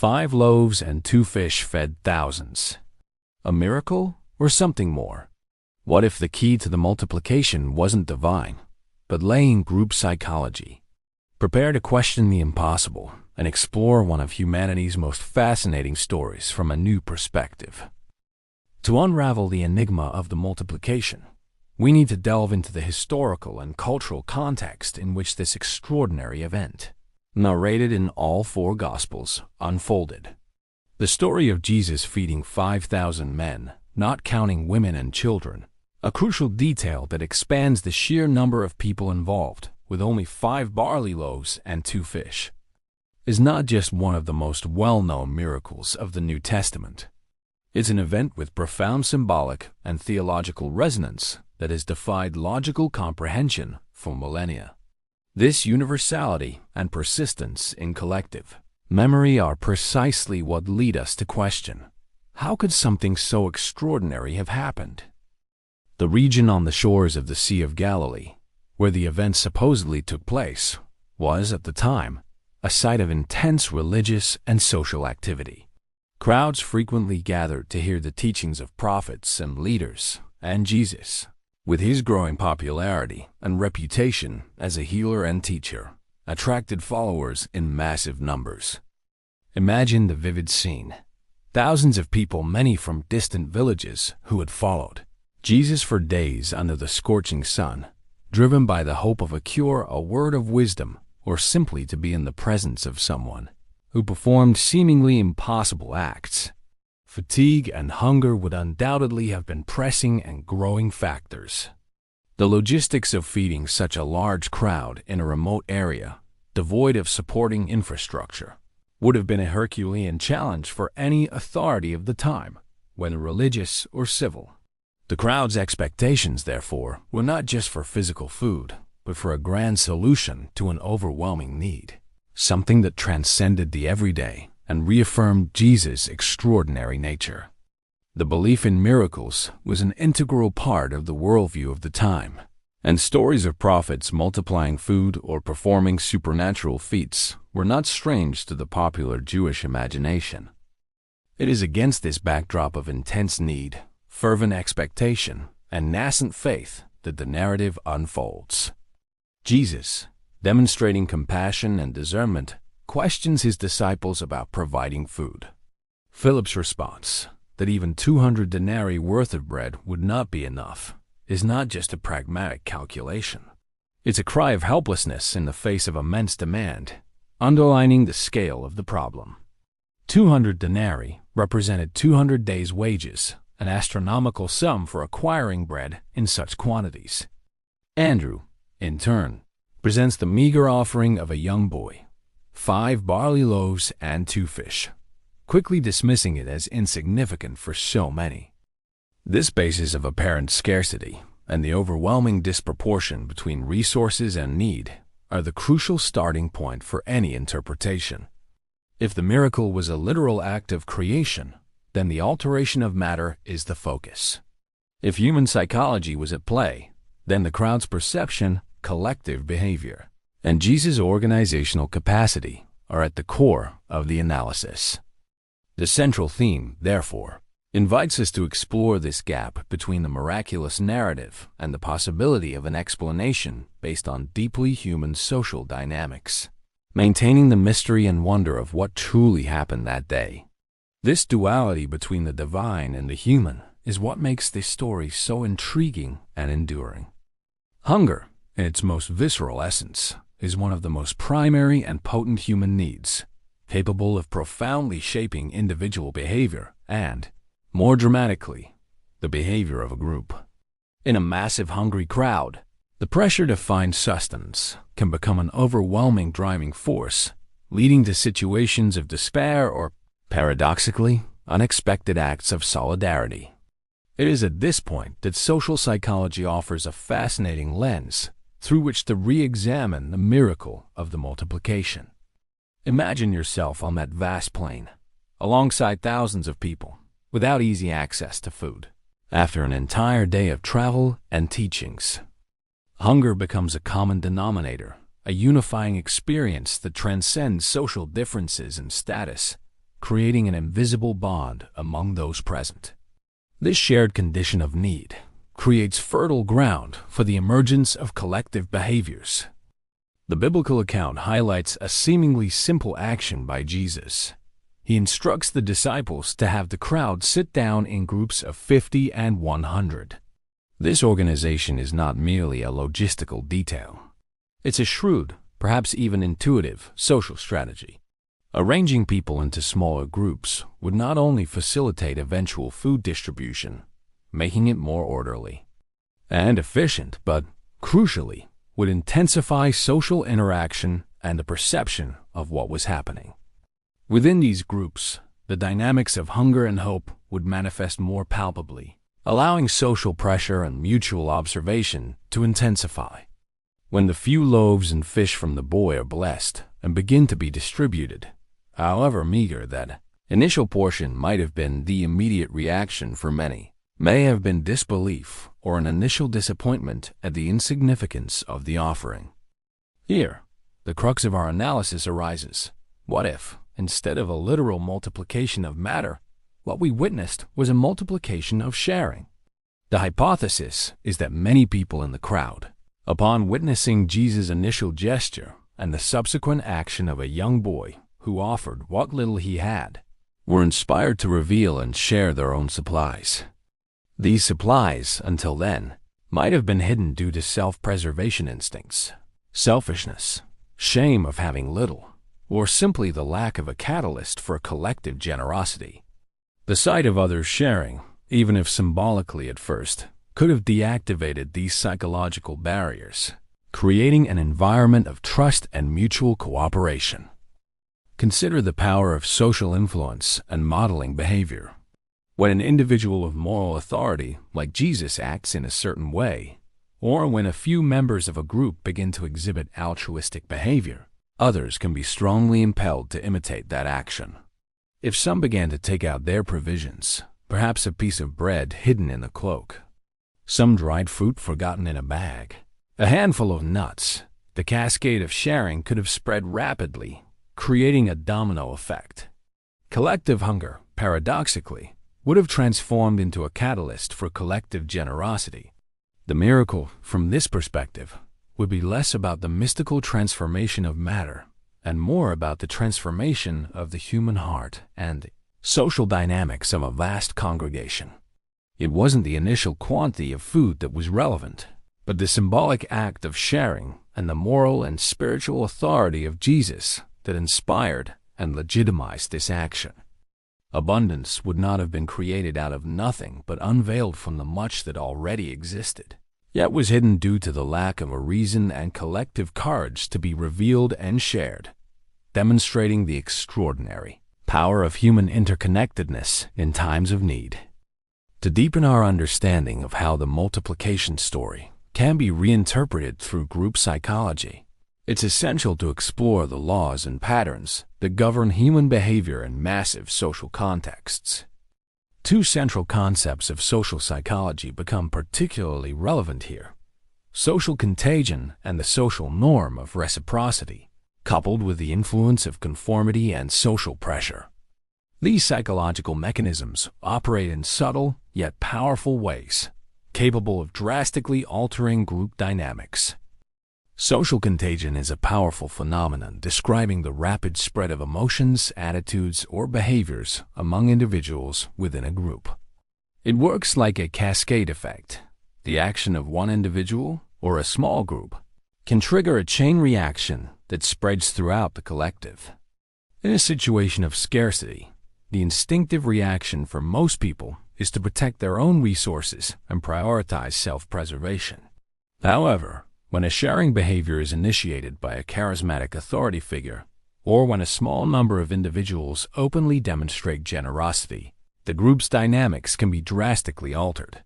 5 loaves and 2 fish fed thousands. A miracle or something more? What if the key to the multiplication wasn't divine, but lay in group psychology? Prepare to question the impossible and explore one of humanity's most fascinating stories from a new perspective. To unravel the enigma of the multiplication, we need to delve into the historical and cultural context in which this extraordinary event, narrated in all 4 Gospels, unfolded. The story of Jesus feeding 5,000 men, not counting women and children, a crucial detail that expands the sheer number of people involved with only 5 barley loaves and 2 fish, is not just one of the most well-known miracles of the New Testament. It's an event with profound symbolic and theological resonance that has defied logical comprehension for millennia. This universality and persistence in collective memory are precisely what lead us to question, how could something so extraordinary have happened? The region on the shores of the Sea of Galilee, where the event supposedly took place, was, at the time, a site of intense religious and social activity. Crowds frequently gathered to hear the teachings of prophets and leaders, and Jesus, with his growing popularity and reputation as a healer and teacher, attracted followers in massive numbers. Imagine the vivid scene. Thousands of people, many from distant villages, who had followed Jesus for days under the scorching sun, driven by the hope of a cure, a word of wisdom, or simply to be in the presence of someone who performed seemingly impossible acts. Fatigue and hunger would undoubtedly have been pressing and growing factors. The logistics of feeding such a large crowd in a remote area, devoid of supporting infrastructure, would have been a Herculean challenge for any authority of the time, whether religious or civil. The crowd's expectations, therefore, were not just for physical food, but for a grand solution to an overwhelming need, something that transcended the everyday and reaffirmed Jesus' extraordinary nature. The belief in miracles was an integral part of the worldview of the time, and stories of prophets multiplying food or performing supernatural feats were not strange to the popular Jewish imagination. It is against this backdrop of intense need, fervent expectation, and nascent faith that the narrative unfolds. Jesus, demonstrating compassion and discernment, questions his disciples about providing food. Philip's response, that even 200 denarii worth of bread would not be enough, is not just a pragmatic calculation. It's a cry of helplessness in the face of immense demand, underlining the scale of the problem. 200 denarii represented 200 days' wages, an astronomical sum for acquiring bread in such quantities. Andrew, in turn, presents the meager offering of a young boy, 5 barley loaves and 2 fish, quickly dismissing it as insignificant for so many. This basis of apparent scarcity and the overwhelming disproportion between resources and need are the crucial starting point for any interpretation. If the miracle was a literal act of creation, then the alteration of matter is the focus. If human psychology was at play, then the crowd's perception, collective behavior, and Jesus' organizational capacity are at the core of the analysis. The central theme, therefore, invites us to explore this gap between the miraculous narrative and the possibility of an explanation based on deeply human social dynamics, maintaining the mystery and wonder of what truly happened that day. This duality between the divine and the human is what makes this story so intriguing and enduring. Hunger, in its most visceral essence, is one of the most primary and potent human needs, capable of profoundly shaping individual behavior and, more dramatically, the behavior of a group. In a massive hungry crowd, the pressure to find sustenance can become an overwhelming driving force, leading to situations of despair or, paradoxically, unexpected acts of solidarity. It is at this point that social psychology offers a fascinating lens through which to re-examine the miracle of the multiplication. Imagine yourself on that vast plain, alongside thousands of people, without easy access to food. After an entire day of travel and teachings, hunger becomes a common denominator, a unifying experience that transcends social differences and status, creating an invisible bond among those present. This shared condition of need creates fertile ground for the emergence of collective behaviors. The biblical account highlights a seemingly simple action by Jesus. He instructs the disciples to have the crowd sit down in groups of 50 and 100. This organization is not merely a logistical detail. It's a shrewd, perhaps even intuitive, social strategy. Arranging people into smaller groups would not only facilitate eventual food distribution, making it more orderly and efficient, but, crucially, would intensify social interaction and the perception of what was happening. Within these groups, the dynamics of hunger and hope would manifest more palpably, allowing social pressure and mutual observation to intensify. When the few loaves and fish from the boy are blessed and begin to be distributed, however meager that initial portion might have been, the immediate reaction for many may have been disbelief or an initial disappointment at the insignificance of the offering. Here, the crux of our analysis arises. What if, instead of a literal multiplication of matter, what we witnessed was a multiplication of sharing? The hypothesis is that many people in the crowd, upon witnessing Jesus' initial gesture and the subsequent action of a young boy who offered what little he had, were inspired to reveal and share their own supplies. These supplies, until then, might have been hidden due to self-preservation instincts, selfishness, shame of having little, or simply the lack of a catalyst for collective generosity. The sight of others sharing, even if symbolically at first, could have deactivated these psychological barriers, creating an environment of trust and mutual cooperation. Consider the power of social influence and modeling behavior. When an individual of moral authority, like Jesus, acts in a certain way, or when a few members of a group begin to exhibit altruistic behavior, others can be strongly impelled to imitate that action. If some began to take out their provisions, perhaps a piece of bread hidden in the cloak, some dried fruit forgotten in a bag, a handful of nuts, the cascade of sharing could have spread rapidly, creating a domino effect. Collective hunger, paradoxically, would have transformed into a catalyst for collective generosity. The miracle, from this perspective, would be less about the mystical transformation of matter and more about the transformation of the human heart and the social dynamics of a vast congregation. It wasn't the initial quantity of food that was relevant, but the symbolic act of sharing and the moral and spiritual authority of Jesus that inspired and legitimized this action. Abundance would not have been created out of nothing but unveiled from the much that already existed, yet was hidden due to the lack of a reason and collective courage to be revealed and shared, demonstrating the extraordinary power of human interconnectedness in times of need. To deepen our understanding of how the multiplication story can be reinterpreted through group psychology, it's essential to explore the laws and patterns that govern human behavior in massive social contexts. Two central concepts of social psychology become particularly relevant here: social contagion and the social norm of reciprocity, coupled with the influence of conformity and social pressure. These psychological mechanisms operate in subtle yet powerful ways, capable of drastically altering group dynamics. Social contagion is a powerful phenomenon describing the rapid spread of emotions, attitudes, or behaviors among individuals within a group. It works like a cascade effect. The action of one individual or a small group can trigger a chain reaction that spreads throughout the collective. In a situation of scarcity, the instinctive reaction for most people is to protect their own resources and prioritize self-preservation. However, when a sharing behavior is initiated by a charismatic authority figure, or when a small number of individuals openly demonstrate generosity, the group's dynamics can be drastically altered.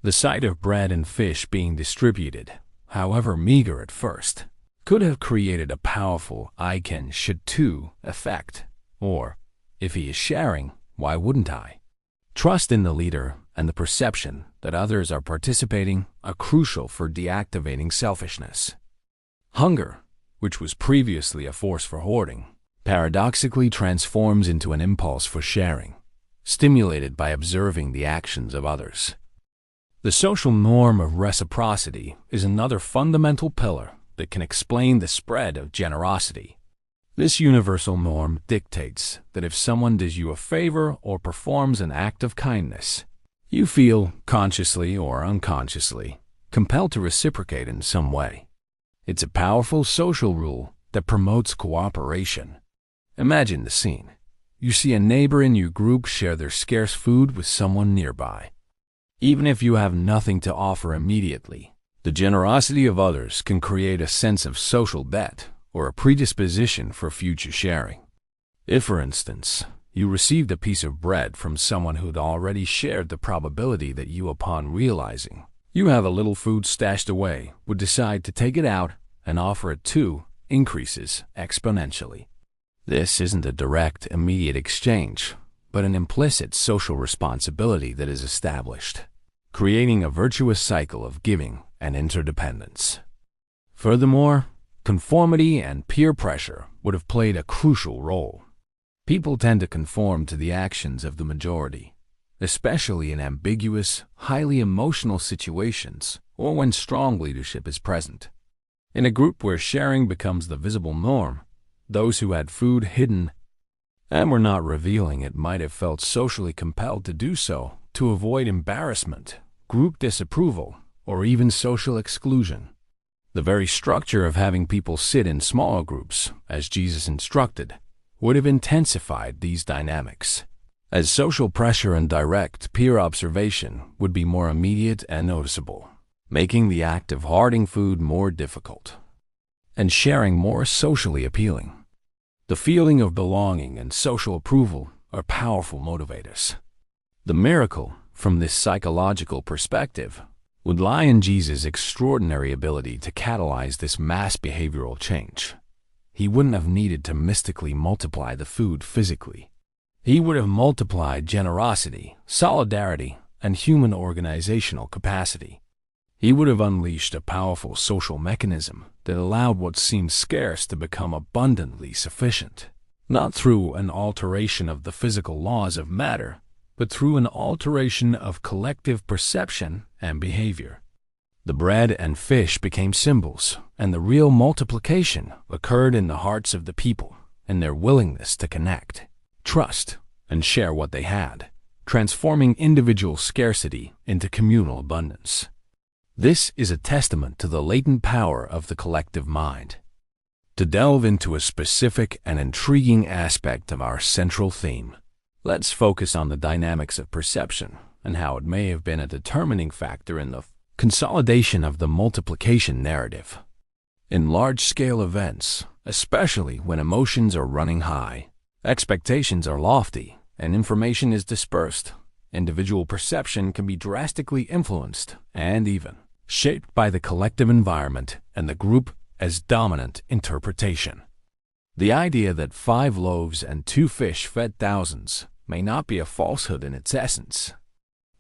The sight of bread and fish being distributed, however meager at first, could have created a powerful I can, should too effect, or, if he is sharing, why wouldn't I? Trust in the leader and the perception that others are participating are crucial for deactivating selfishness. Hunger, which was previously a force for hoarding, paradoxically transforms into an impulse for sharing, stimulated by observing the actions of others. The social norm of reciprocity is another fundamental pillar that can explain the spread of generosity. This universal norm dictates that if someone does you a favor or performs an act of kindness, you feel, consciously or unconsciously, compelled to reciprocate in some way. It's a powerful social rule that promotes cooperation. Imagine the scene. You see a neighbor in your group share their scarce food with someone nearby. Even if you have nothing to offer immediately, the generosity of others can create a sense of social debt or a predisposition for future sharing. If, for instance, you received a piece of bread from someone who'd already shared, the probability that you, upon realizing you have a little food stashed away, would decide to take it out and offer it too increases exponentially. This isn't a direct, immediate exchange, but an implicit social responsibility that is established, creating a virtuous cycle of giving and interdependence. Furthermore, conformity and peer pressure would have played a crucial role. People tend to conform to the actions of the majority, especially in ambiguous, highly emotional situations or when strong leadership is present. In a group where sharing becomes the visible norm, those who had food hidden and were not revealing it might have felt socially compelled to do so to avoid embarrassment, group disapproval, or even social exclusion. The very structure of having people sit in smaller groups, as Jesus instructed, would have intensified these dynamics, as social pressure and direct peer observation would be more immediate and noticeable, making the act of hoarding food more difficult and sharing more socially appealing. The feeling of belonging and social approval are powerful motivators. The miracle, from this psychological perspective, would lie in Jesus' extraordinary ability to catalyze this mass behavioral change. He wouldn't have needed to mystically multiply the food physically. He would have multiplied generosity, solidarity, and human organizational capacity. He would have unleashed a powerful social mechanism that allowed what seemed scarce to become abundantly sufficient, not through an alteration of the physical laws of matter, but through an alteration of collective perception and behavior. The bread and fish became symbols, and the real multiplication occurred in the hearts of the people and their willingness to connect, trust, and share what they had, transforming individual scarcity into communal abundance. This is a testament to the latent power of the collective mind. To delve into a specific and intriguing aspect of our central theme, let's focus on the dynamics of perception and how it may have been a determining factor in the consolidation of the multiplication narrative. In large-scale events, especially when emotions are running high, expectations are lofty, and information is dispersed, individual perception can be drastically influenced and even shaped by the collective environment and the group as dominant interpretation. The idea that 5 loaves and 2 fish fed thousands may not be a falsehood in its essence,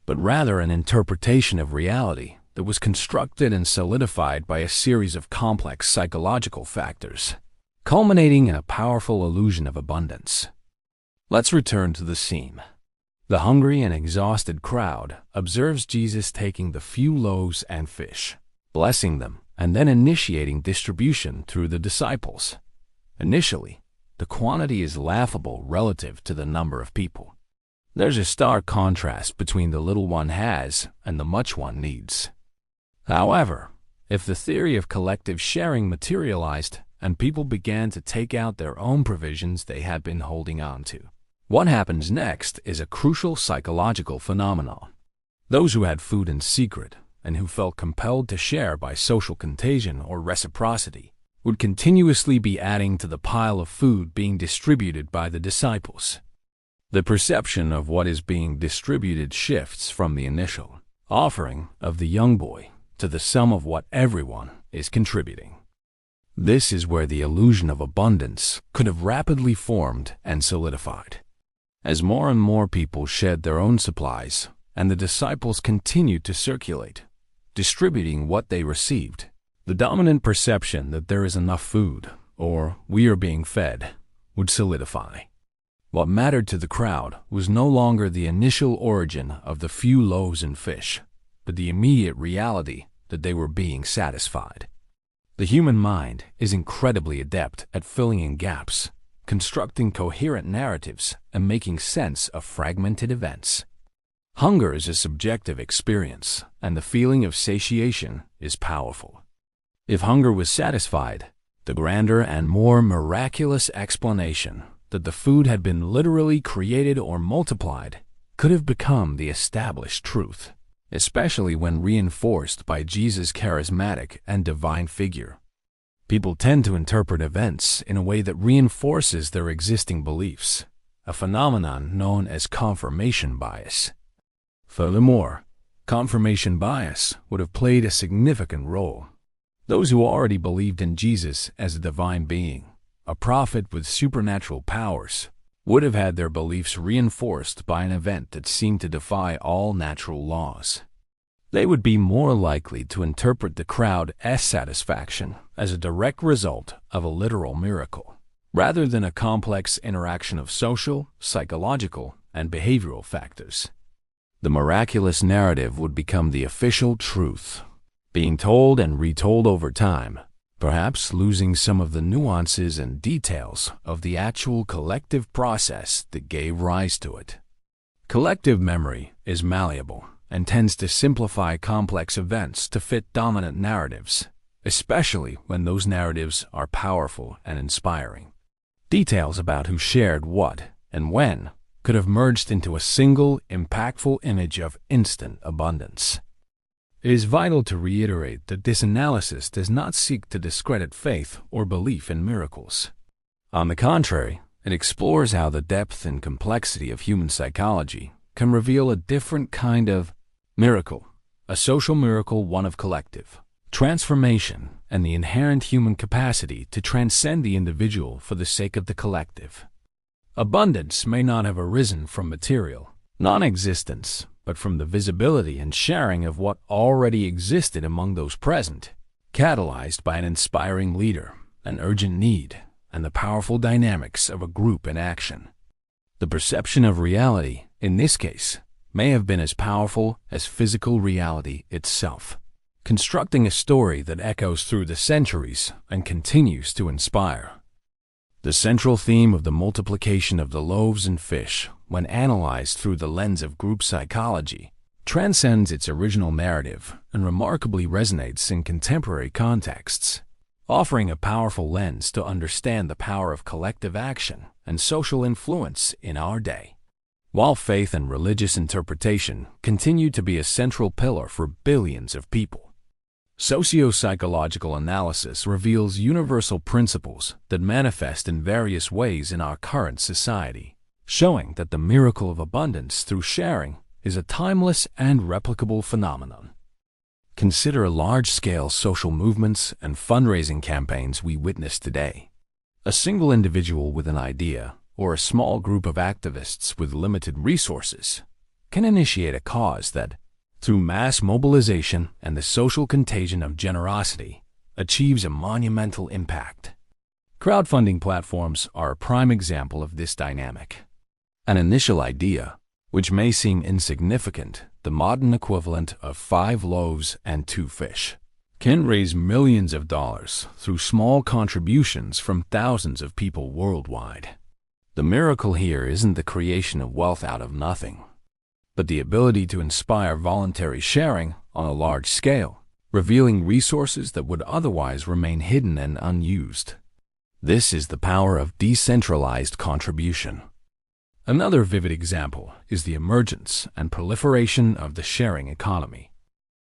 but rather an interpretation of reality that was constructed and solidified by a series of complex psychological factors, culminating in a powerful illusion of abundance. Let's return to the scene. The hungry and exhausted crowd observes Jesus taking the few loaves and fish, blessing them, and then initiating distribution through the disciples. Initially, the quantity is laughable relative to the number of people. There's a stark contrast between the little one has and the much one needs. However, if the theory of collective sharing materialized and people began to take out their own provisions they had been holding on to, what happens next is a crucial psychological phenomenon. Those who had food in secret and who felt compelled to share by social contagion or reciprocity would continuously be adding to the pile of food being distributed by the disciples. The perception of what is being distributed shifts from the initial offering of the young boy to the sum of what everyone is contributing. This is where the illusion of abundance could have rapidly formed and solidified. As more and more people shed their own supplies, and the disciples continued to circulate, distributing what they received, the dominant perception that there is enough food, or we are being fed, would solidify. What mattered to the crowd was no longer the initial origin of the few loaves and fish, but the immediate reality that they were being satisfied. The human mind is incredibly adept at filling in gaps, constructing coherent narratives, and making sense of fragmented events. Hunger is a subjective experience, and the feeling of satiation is powerful. If hunger was satisfied, the grander and more miraculous explanation that the food had been literally created or multiplied could have become the established truth, especially when reinforced by Jesus' charismatic and divine figure. People tend to interpret events in a way that reinforces their existing beliefs, a phenomenon known as confirmation bias. Furthermore, confirmation bias would have played a significant role. Those who already believed in Jesus as a divine being, a prophet with supernatural powers, would have had their beliefs reinforced by an event that seemed to defy all natural laws. They would be more likely to interpret the crowd's satisfaction as a direct result of a literal miracle, rather than a complex interaction of social, psychological, and behavioral factors. The miraculous narrative would become the official truth, being told and retold over time, perhaps losing some of the nuances and details of the actual collective process that gave rise to it. Collective memory is malleable and tends to simplify complex events to fit dominant narratives, especially when those narratives are powerful and inspiring. Details about who shared what and when could have merged into a single, impactful image of instant abundance. It is vital to reiterate that this analysis does not seek to discredit faith or belief in miracles. On the contrary, it explores how the depth and complexity of human psychology can reveal a different kind of miracle, a social miracle, one of collective transformation and the inherent human capacity to transcend the individual for the sake of the collective. Abundance may not have arisen from material non-existence, but from the visibility and sharing of what already existed among those present, catalyzed by an inspiring leader, an urgent need, and the powerful dynamics of a group in action. The perception of reality, in this case, may have been as powerful as physical reality itself, constructing a story that echoes through the centuries and continues to inspire. The central theme of the multiplication of the loaves and fish, when analyzed through the lens of group psychology, transcends its original narrative and remarkably resonates in contemporary contexts, offering a powerful lens to understand the power of collective action and social influence in our day. While faith and religious interpretation continue to be a central pillar for billions of people, socio-psychological analysis reveals universal principles that manifest in various ways in our current society, showing that the miracle of abundance through sharing is a timeless and replicable phenomenon. Consider large-scale social movements and fundraising campaigns we witness today. A single individual with an idea, or a small group of activists with limited resources, can initiate a cause that, through mass mobilization and the social contagion of generosity, achieves a monumental impact. Crowdfunding platforms are a prime example of this dynamic. An initial idea, which may seem insignificant, the modern equivalent of 5 loaves and 2 fish, can raise millions of dollars through small contributions from thousands of people worldwide. The miracle here isn't the creation of wealth out of nothing, but the ability to inspire voluntary sharing on a large scale, revealing resources that would otherwise remain hidden and unused. This is the power of decentralized contribution. Another vivid example is the emergence and proliferation of the sharing economy.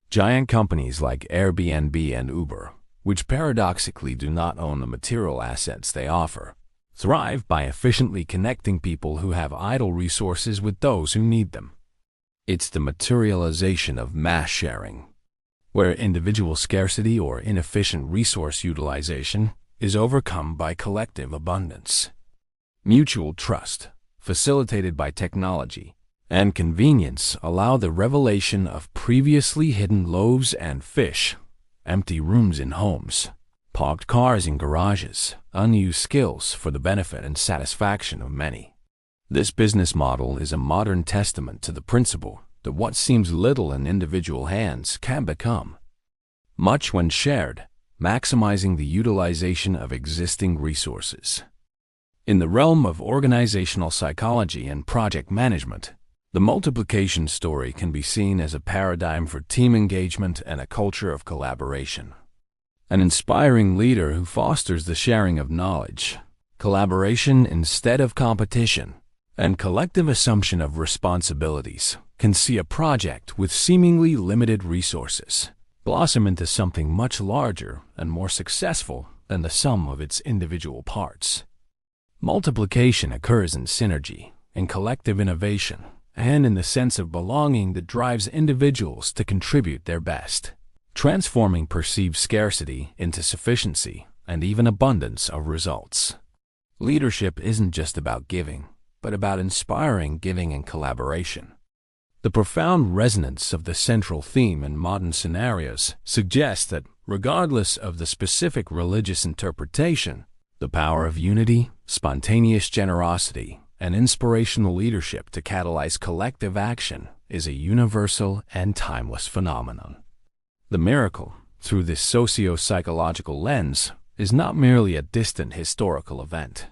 Giant companies like Airbnb and Uber, which paradoxically do not own the material assets they offer, thrive by efficiently connecting people who have idle resources with those who need them. It's the materialization of mass sharing, where individual scarcity or inefficient resource utilization is overcome by collective abundance. Mutual trust, facilitated by technology, and convenience allow the revelation of previously hidden loaves and fish, empty rooms in homes, Parked cars in garages, unused skills for the benefit and satisfaction of many. This business model is a modern testament to the principle that what seems little in individual hands can become much when shared, maximizing the utilization of existing resources. In the realm of organizational psychology and project management, the multiplication story can be seen as a paradigm for team engagement and a culture of collaboration. An inspiring leader who fosters the sharing of knowledge, collaboration instead of competition, and collective assumption of responsibilities can see a project with seemingly limited resources blossom into something much larger and more successful than the sum of its individual parts. Multiplication occurs in synergy, in collective innovation, and in the sense of belonging that drives individuals to contribute their best, transforming perceived scarcity into sufficiency and even abundance of results. Leadership isn't just about giving, but about inspiring giving and collaboration. The profound resonance of the central theme in modern scenarios suggests that, regardless of the specific religious interpretation, the power of unity, spontaneous generosity, and inspirational leadership to catalyze collective action is a universal and timeless phenomenon. The miracle, through this socio-psychological lens, is not merely a distant historical event,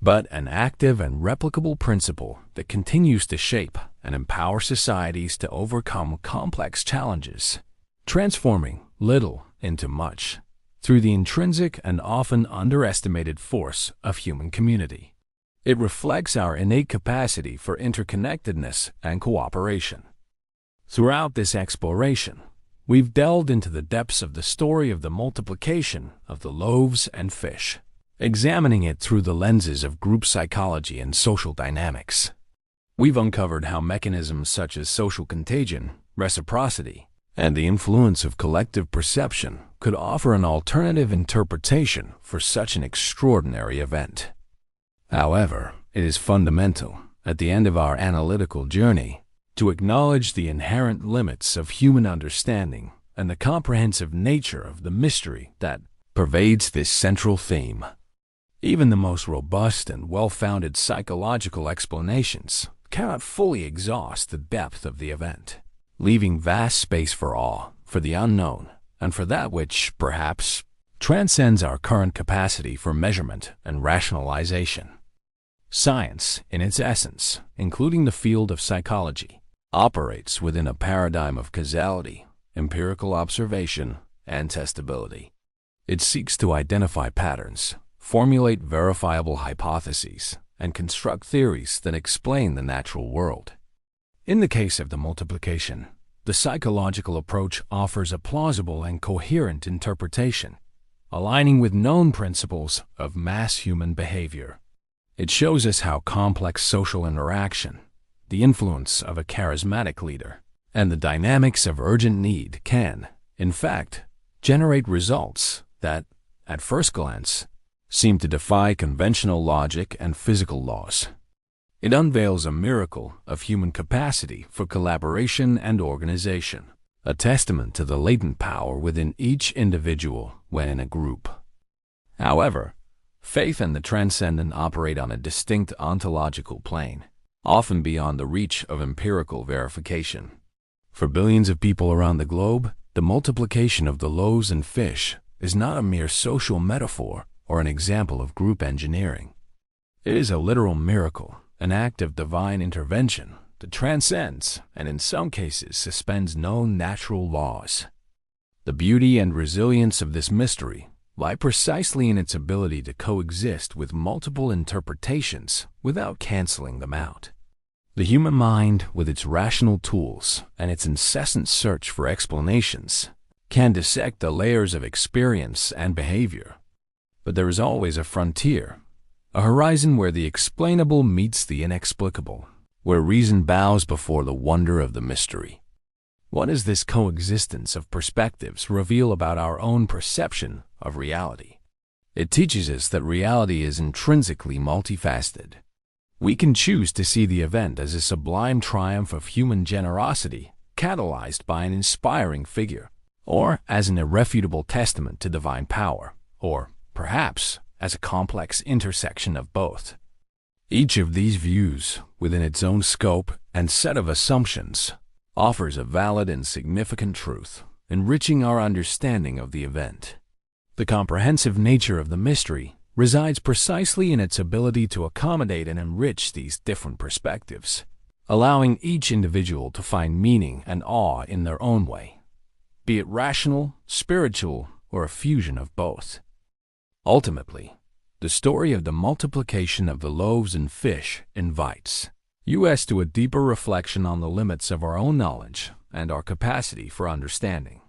but an active and replicable principle that continues to shape and empower societies to overcome complex challenges, transforming little into much through the intrinsic and often underestimated force of human community. It reflects our innate capacity for interconnectedness and cooperation. Throughout this exploration, we've delved into the depths of the story of the multiplication of the loaves and fish, examining it through the lenses of group psychology and social dynamics. We've uncovered how mechanisms such as social contagion, reciprocity, and the influence of collective perception could offer an alternative interpretation for such an extraordinary event. However, it is fundamental, at the end of our analytical journey, to acknowledge the inherent limits of human understanding and the comprehensive nature of the mystery that pervades this central theme. Even the most robust and well-founded psychological explanations cannot fully exhaust the depth of the event, leaving vast space for awe, for the unknown, and for that which, perhaps, transcends our current capacity for measurement and rationalization. Science, in its essence, including the field of psychology, operates within a paradigm of causality, empirical observation, and testability. It seeks to identify patterns, formulate verifiable hypotheses, and construct theories that explain the natural world. In the case of the multiplication, the psychological approach offers a plausible and coherent interpretation, aligning with known principles of mass human behavior. It shows us how complex social interaction, the influence of a charismatic leader, and the dynamics of urgent need can, in fact, generate results that, at first glance, seem to defy conventional logic and physical laws. It unveils a miracle of human capacity for collaboration and organization, a testament to the latent power within each individual when in a group. However, faith and the transcendent operate on a distinct ontological plane, often beyond the reach of empirical verification. For billions of people around the globe, the multiplication of the loaves and fish is not a mere social metaphor or an example of group engineering. It is a literal miracle, an act of divine intervention that transcends and in some cases suspends known natural laws. The beauty and resilience of this mystery lie precisely in its ability to coexist with multiple interpretations without canceling them out. The human mind, with its rational tools and its incessant search for explanations, can dissect the layers of experience and behavior. But there is always a frontier, a horizon where the explainable meets the inexplicable, where reason bows before the wonder of the mystery. What does this coexistence of perspectives reveal about our own perception of reality? It teaches us that reality is intrinsically multifaceted. We can choose to see the event as a sublime triumph of human generosity, catalyzed by an inspiring figure, or as an irrefutable testament to divine power, or perhaps as a complex intersection of both. Each of these views, within its own scope and set of assumptions, offers a valid and significant truth, enriching our understanding of the event. The comprehensive nature of the mystery resides precisely in its ability to accommodate and enrich these different perspectives, allowing each individual to find meaning and awe in their own way, be it rational, spiritual, or a fusion of both. Ultimately, the story of the multiplication of the loaves and fish invites us to a deeper reflection on the limits of our own knowledge and our capacity for understanding.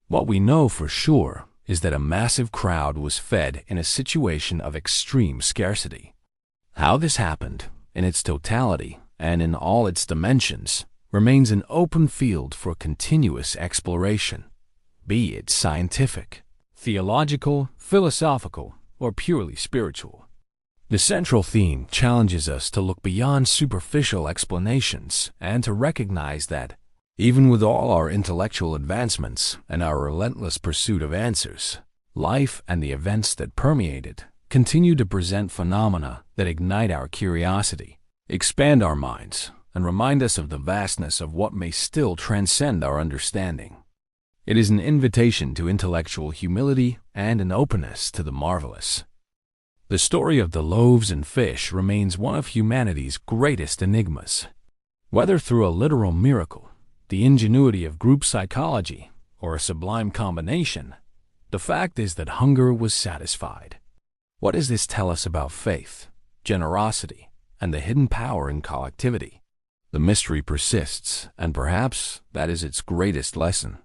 What we know for sure is that a massive crowd was fed in a situation of extreme scarcity. How this happened, in its totality and in all its dimensions, remains an open field for continuous exploration, be it scientific, theological, philosophical, or purely spiritual. The central theme challenges us to look beyond superficial explanations and to recognize that, even with all our intellectual advancements and our relentless pursuit of answers, life and the events that permeate it continue to present phenomena that ignite our curiosity, expand our minds, and remind us of the vastness of what may still transcend our understanding. It is an invitation to intellectual humility and an openness to the marvelous. The story of the loaves and fish remains one of humanity's greatest enigmas. Whether through a literal miracle, the ingenuity of group psychology, or a sublime combination, the fact is that hunger was satisfied. What does this tell us about faith, generosity, and the hidden power in collectivity? The mystery persists, and perhaps that is its greatest lesson.